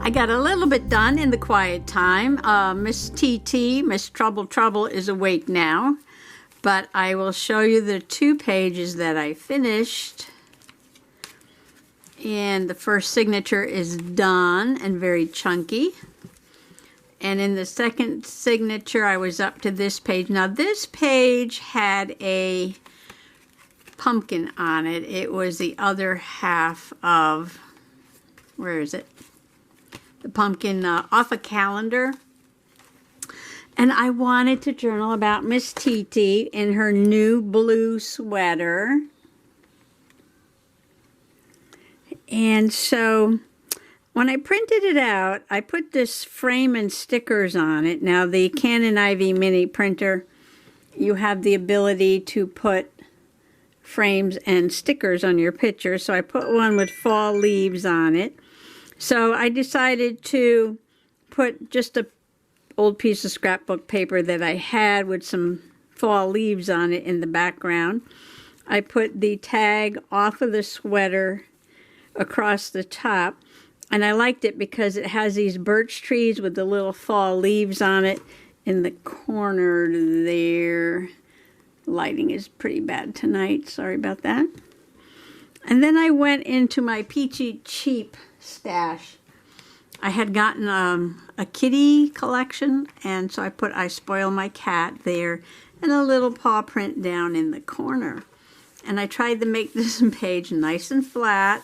I got a little bit done in the quiet time. Miss Miss Trouble, is awake now. But I will show you the 2 pages that I finished. And the first signature is done and very chunky. And in the second signature, I was up to this page. Now, this page had a pumpkin on it. It was the other half of, where is it? The pumpkin off a calendar. And I wanted to journal about Miss Titi in her new blue sweater. And so when I printed it out, I put this frame and stickers on it. Now, the Canon Ivy mini printer, you have the ability to put frames and stickers on your picture. So I put one with fall leaves on it. So I decided to put just a old piece of scrapbook paper that I had with some fall leaves on it in the background. I put the tag off of the sweater across the top, and I liked it because it has these birch trees with the little fall leaves on it in the corner there. Lighting is pretty bad tonight, sorry about that. And then I went into my Peachy Cheap stash. I had gotten a kitty collection, and so I put I Spoil My Cat there and a little paw print down in the corner. And I tried to make this page nice and flat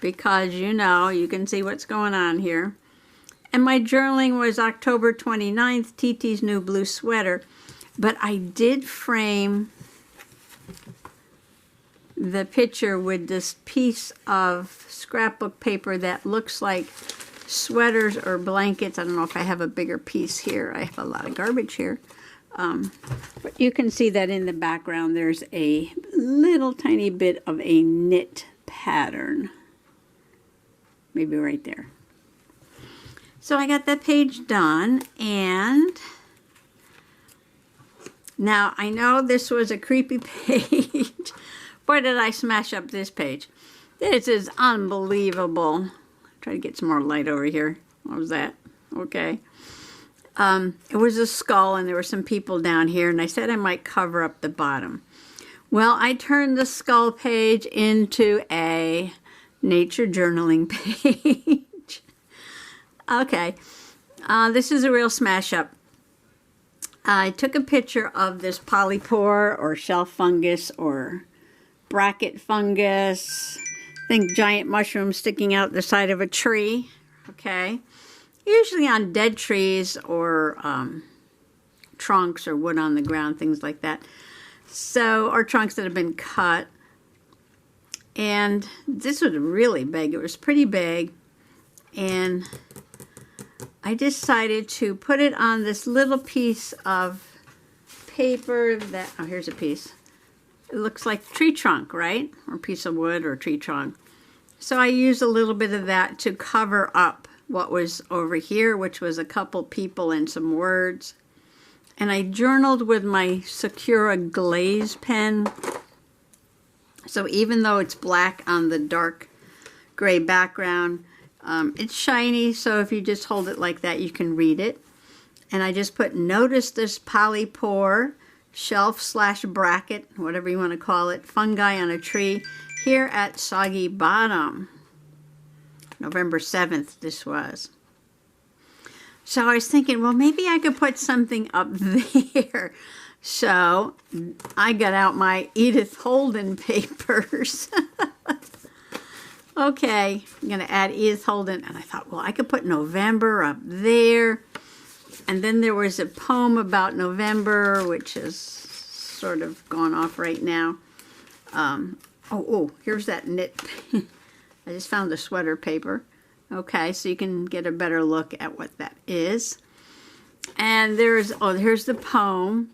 because, you know, you can see what's going on here. And my journaling was October 29th, Titi's new blue sweater. But I did frame the picture with this piece of scrapbook paper that looks like sweaters or blankets. I don't know if I have a bigger piece here. I have a lot of garbage here. But you can see that in the background there's a little tiny bit of a knit pattern. Maybe right there. So I got that page done, and now I know this was a creepy page. Boy, did I smash up this page. This is unbelievable. Try to get some more light over here. What was that? Okay. It was a skull, and there were some people down here, and I said I might cover up the bottom. Well, I turned the skull page into a nature journaling page. Okay. This is a real smash up. I took a picture of this polypore or shelf fungus or bracket fungus. Think giant mushrooms sticking out the side of a tree. Okay. Usually on dead trees or trunks or wood on the ground, things like that. So, or trunks that have been cut. And this was really big. It was pretty big. And I decided to put it on this little piece of paper that, oh, here's a piece. It looks like tree trunk, right? Or a piece of wood or tree trunk. So I used a little bit of that to cover up what was over here, which was a couple people and some words. And I journaled with my Sakura glaze pen. So even though it's black on the dark gray background, it's shiny, so if you just hold it like that, you can read it. And I just put, notice this polypore, shelf/bracket, whatever you want to call it, fungi on a tree, here at Soggy Bottom. November 7th, this was. So I was thinking, well, maybe I could put something up there. So I got out my Edith Holden papers. Okay, I'm going to add Edith Holden. And I thought, well, I could put November up there. And then there was a poem about November, which is sort of gone off right now. Here's that knit. I just found the sweater paper. Okay, so you can get a better look at what that is. And here's the poem.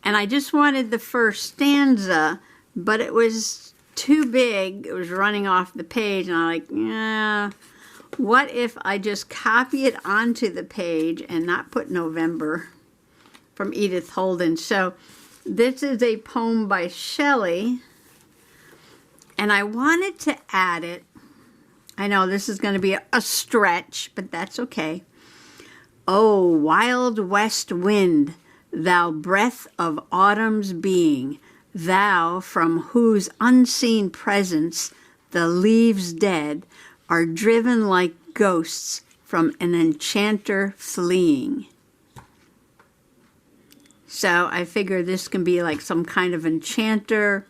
And I just wanted the first stanza, but it was too big. It was running off the page, and I'm like, yeah, what if I just copy it onto the page and not put November from Edith Holden? So this is a poem by Shelley, and I wanted to add it I know this is going to be a stretch, but that's okay. Oh, wild west wind, thou breath of autumn's being, thou from whose unseen presence the leaves dead are driven like ghosts from an enchanter fleeing. So I figure this can be like some kind of enchanter,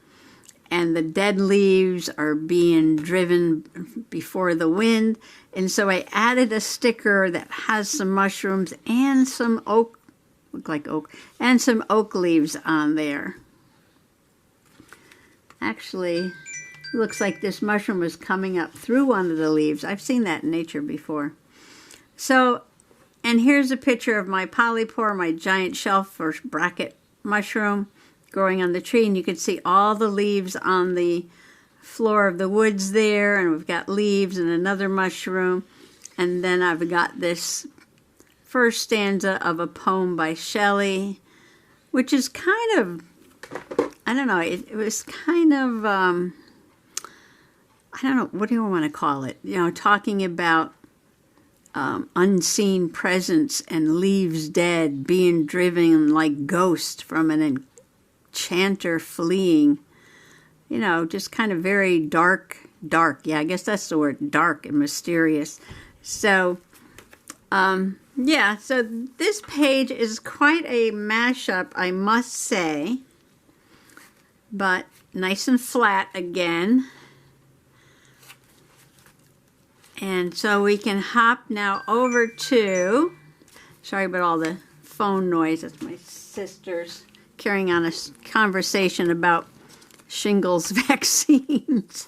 and the dead leaves are being driven before the wind. And so I added a sticker that has some mushrooms and some oak, look like oak, and some oak leaves on there. Actually, looks like this mushroom is coming up through one of the leaves. I've seen that in nature before. So, and here's a picture of my polypore, my giant shelf or bracket mushroom growing on the tree, and you can see all the leaves on the floor of the woods there, and we've got leaves and another mushroom, and then I've got this first stanza of a poem by Shelley, which is kind of, I don't know, it was kind of, I don't know, what do you want to call it? You know, talking about unseen presence and leaves dead, being driven like ghosts from an enchanter fleeing. You know, just kind of very dark. Yeah, I guess that's the word, dark and mysterious. So, yeah, so this page is quite a mashup, I must say, but nice and flat again. And so we can hop now over to, sorry about all the phone noise, that's my sister's carrying on a conversation about shingles vaccines.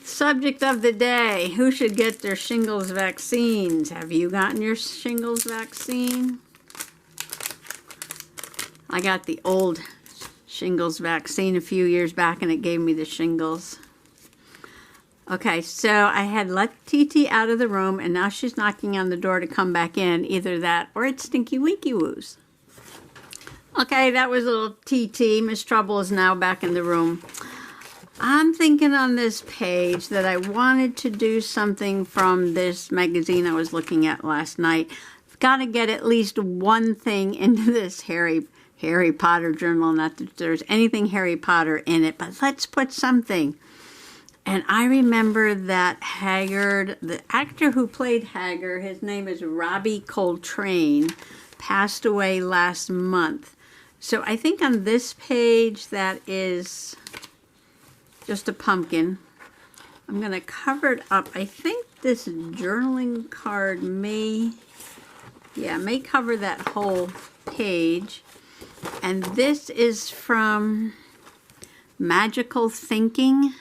Subject of the day, who should get their shingles vaccines? Have you gotten your shingles vaccine? I got the old shingles vaccine a few years back and it gave me the shingles. Okay, so I had let TT out of the room and now she's knocking on the door to come back in. Either that or it's Stinky Winky Woos. Okay, that was a little TT. Miss Trouble is now back in the room. I'm thinking on this page that I wanted to do something from this magazine I was looking at last night. I've got to get at least one thing into this Harry Potter journal. Not that there's anything Harry Potter in it, but let's put something. And I remember that Hagrid, the actor who played Hagrid, his name is Robbie Coltrane, passed away last month. So I think on this page that is just a pumpkin. I'm going to cover it up. I think this journaling card may cover that whole page. And this is from Magical Thinking.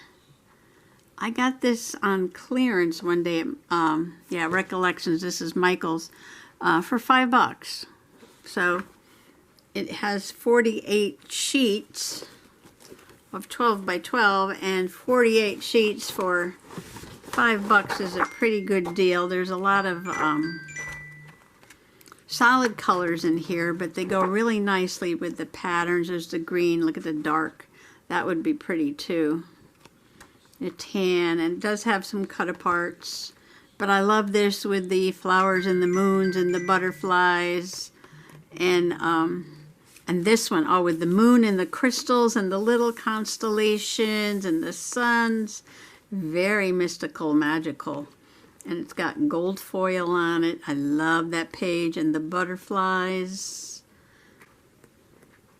I got this on clearance one day at Recollections. This is Michael's for $5. So it has 48 sheets of 12 by 12, and 48 sheets for $5 is a pretty good deal. There's a lot of solid colors in here, but they go really nicely with the patterns. There's the green. Look at the dark. That would be pretty too. A tan, and it does have some cut aparts. But I love this with the flowers and the moons and the butterflies, and this one, oh, with the moon and the crystals and the little constellations and the suns. Very mystical, magical. And it's got gold foil on it. I love that page, and the butterflies.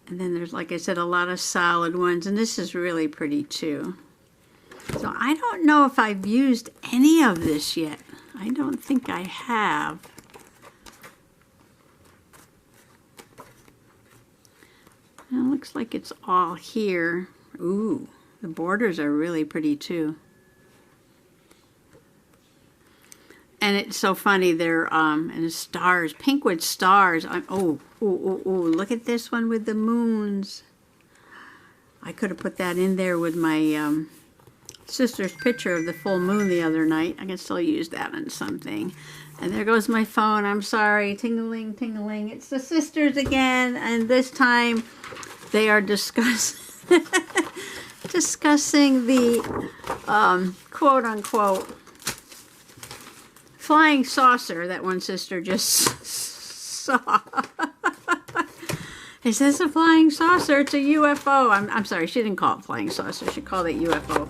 And then there's, like I said, a lot of solid ones, and this is really pretty too. So I don't know if I've used any of this yet. I don't think I have. It looks like it's all here. Ooh, the borders are really pretty too. And it's so funny, they're and the stars, pinkwood stars. Oh, look at this one with the moons. I could have put that in there with my sister's picture of the full moon the other night. I can still use that on something. And there goes my phone. I'm sorry. Ting-a-ling, ting-a-ling. It's the sisters again. And this time they are discussing discussing the quote-unquote flying saucer that one sister just saw. Is this a flying saucer? It's a UFO. I'm sorry, she didn't call it flying saucer. She called it UFO.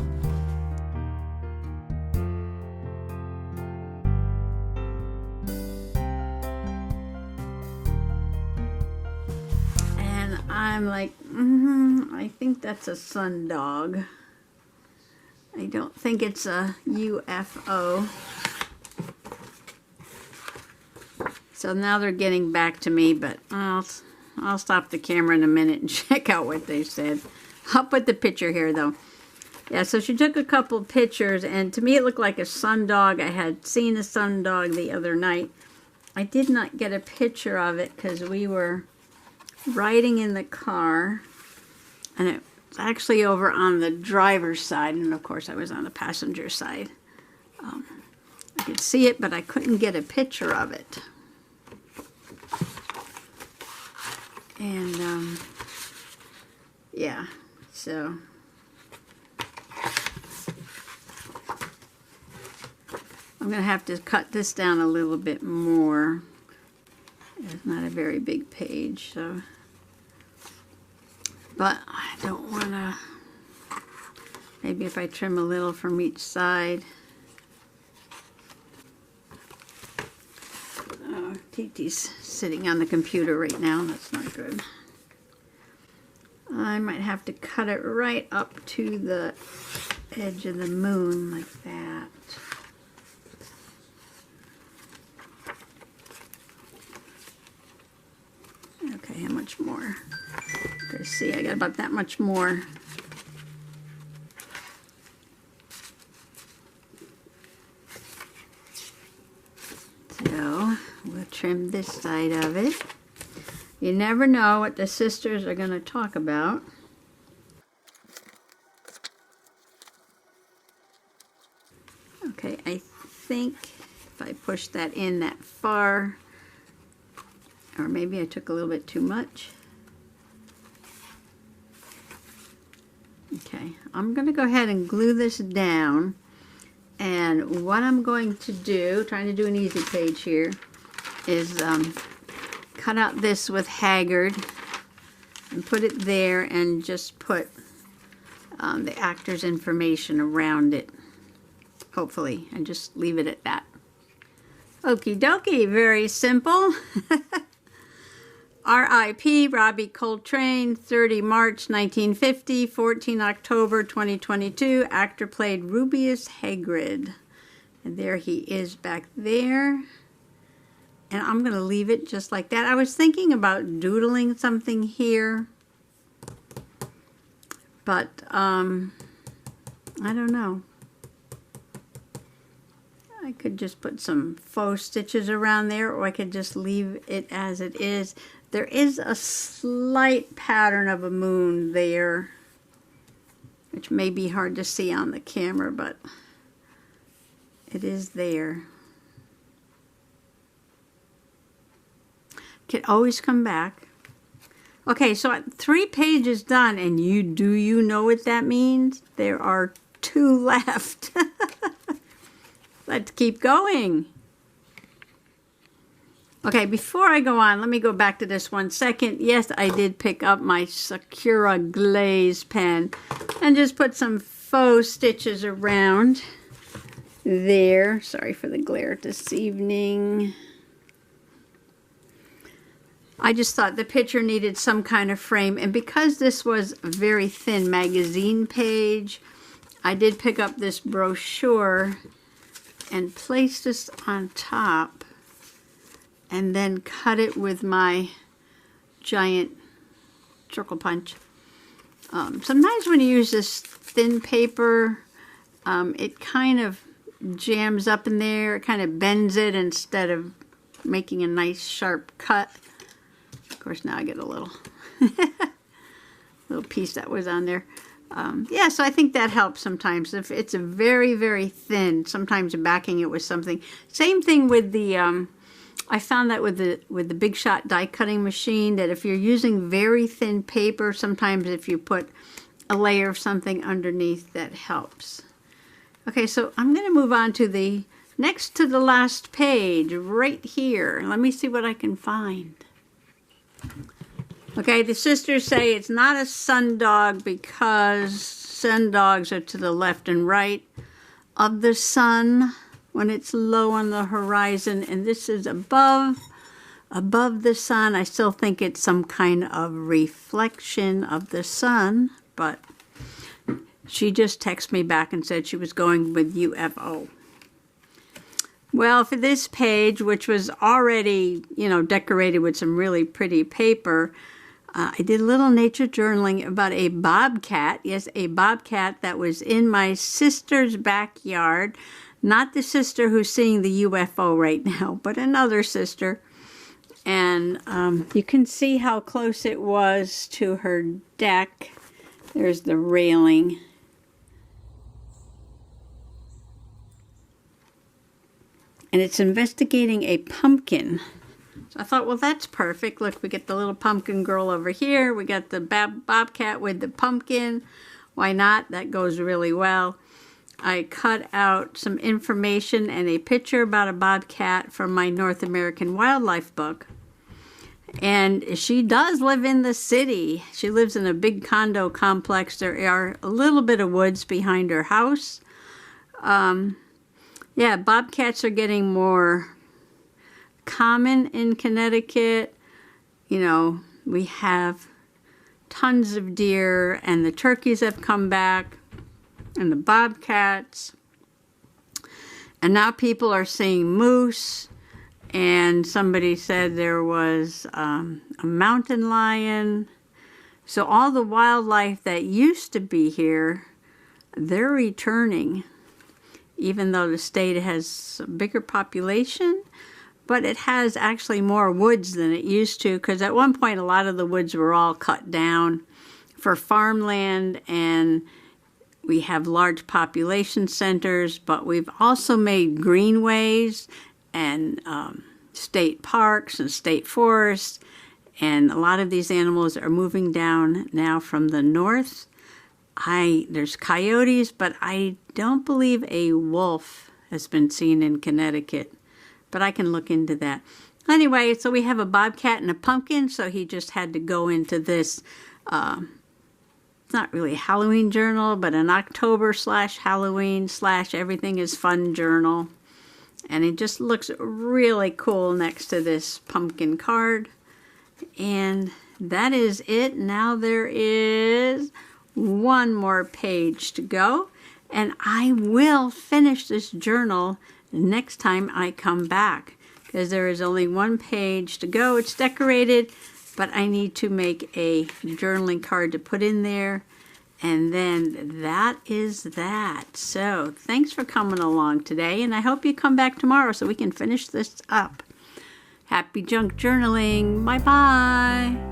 And I'm like, I think that's a sundog. I don't think it's a UFO. So now they're getting back to me, but I'll stop the camera in a minute and check out what they said. I'll put the picture here, though. Yeah, so she took a couple of pictures, and to me it looked like a sundog. I had seen a sundog the other night. I did not get a picture of it because we were riding in the car, and it was actually over on the driver's side, and of course I was on the passenger side. I could see it, but I couldn't get a picture of it. And, yeah, so I'm going to have to cut this down a little bit more. It's not a very big page, so, but I don't want to, maybe if I trim a little from each side. Titi's sitting on the computer right now. That's not good. I might have to cut it right up to the edge of the moon like that. Okay, how much more? Let's see, I got about that much more. So we'll trim this side of it. You never know what the sisters are going to talk about. Okay, I think if I push that in that far, or maybe I took a little bit too much. Okay, I'm going to go ahead and glue this down. And what I'm going to do, trying to do an easy page here, is cut out this with Hagrid and put it there and just put the actor's information around it, hopefully, and just leave it at that. Okie dokie, very simple. R.I.P. Robbie Coltrane, 30 March 1950, 14 October 2022. Actor played Rubeus Hagrid. And there he is back there. And I'm going to leave it just like that. I was thinking about doodling something here. But, I don't know. I could just put some faux stitches around there, or I could just leave it as it is. There is a slight pattern of a moon there, which may be hard to see on the camera, but it is there. Can always come back. Okay, so 3 pages done, and do you know what that means? There are 2 left. Let's keep going. Okay, before I go on, let me go back to this 1 second. Yes, I did pick up my Sakura glaze pen and just put some faux stitches around there. Sorry for the glare this evening. I just thought the picture needed some kind of frame, and because this was a very thin magazine page, I did pick up this brochure and place this on top and then cut it with my giant circle punch. Sometimes when you use this thin paper, it kind of jams up in there. It kind of bends it instead of making a nice sharp cut. Of course, now I get a little little piece that was on there. Yeah, so I think that helps sometimes. If it's a very, very thin, sometimes backing it with something. Same thing with the, I found that with the Big Shot die cutting machine, that if you're using very thin paper, sometimes if you put a layer of something underneath that helps. Okay, so I'm going to move on to the next to the last page right here. Let me see what I can find. Okay, the sisters say it's not a sundog because sundogs are to the left and right of the sun when it's low on the horizon, and this is above the sun. I still think it's some kind of reflection of the sun, but she just texted me back and said she was going with UFO. Well, for this page, which was already, decorated with some really pretty paper, I did a little nature journaling about a bobcat. Yes, a bobcat that was in my sister's backyard. Not the sister who's seeing the UFO right now, but another sister. And you can see how close it was to her deck. There's the railing. And it's investigating a pumpkin. So I thought, well, that's perfect. Look, we get the little pumpkin girl over here. We got the bobcat with the pumpkin. Why not? That goes really well. I cut out some information and a picture about a bobcat from my North American Wildlife book. And she does live in the city. She lives in a big condo complex. There are a little bit of woods behind her house. Yeah, bobcats are getting more common in Connecticut. We have tons of deer, and the turkeys have come back, and the bobcats. And now people are seeing moose, and somebody said there was a mountain lion. So all the wildlife that used to be here, they're returning, even though the state has a bigger population. But it has actually more woods than it used to, because at one point a lot of the woods were all cut down for farmland, and we have large population centers, but we've also made greenways and state parks and state forests, and a lot of these animals are moving down now from the north. There's coyotes, but I don't believe a wolf has been seen in Connecticut. But I can look into that. Anyway, so we have a bobcat and a pumpkin, so he just had to go into this, it's not really a Halloween journal, but an October/Halloween/everything is fun journal. And it just looks really cool next to this pumpkin card. And that is it. Now there is one more page to go. And I will finish this journal next time I come back, because there is only one page to go. It's decorated, but I need to make a journaling card to put in there, and then that is that. So thanks for coming along today, and I hope you come back tomorrow so we can finish this up. Happy junk journaling. Bye-bye.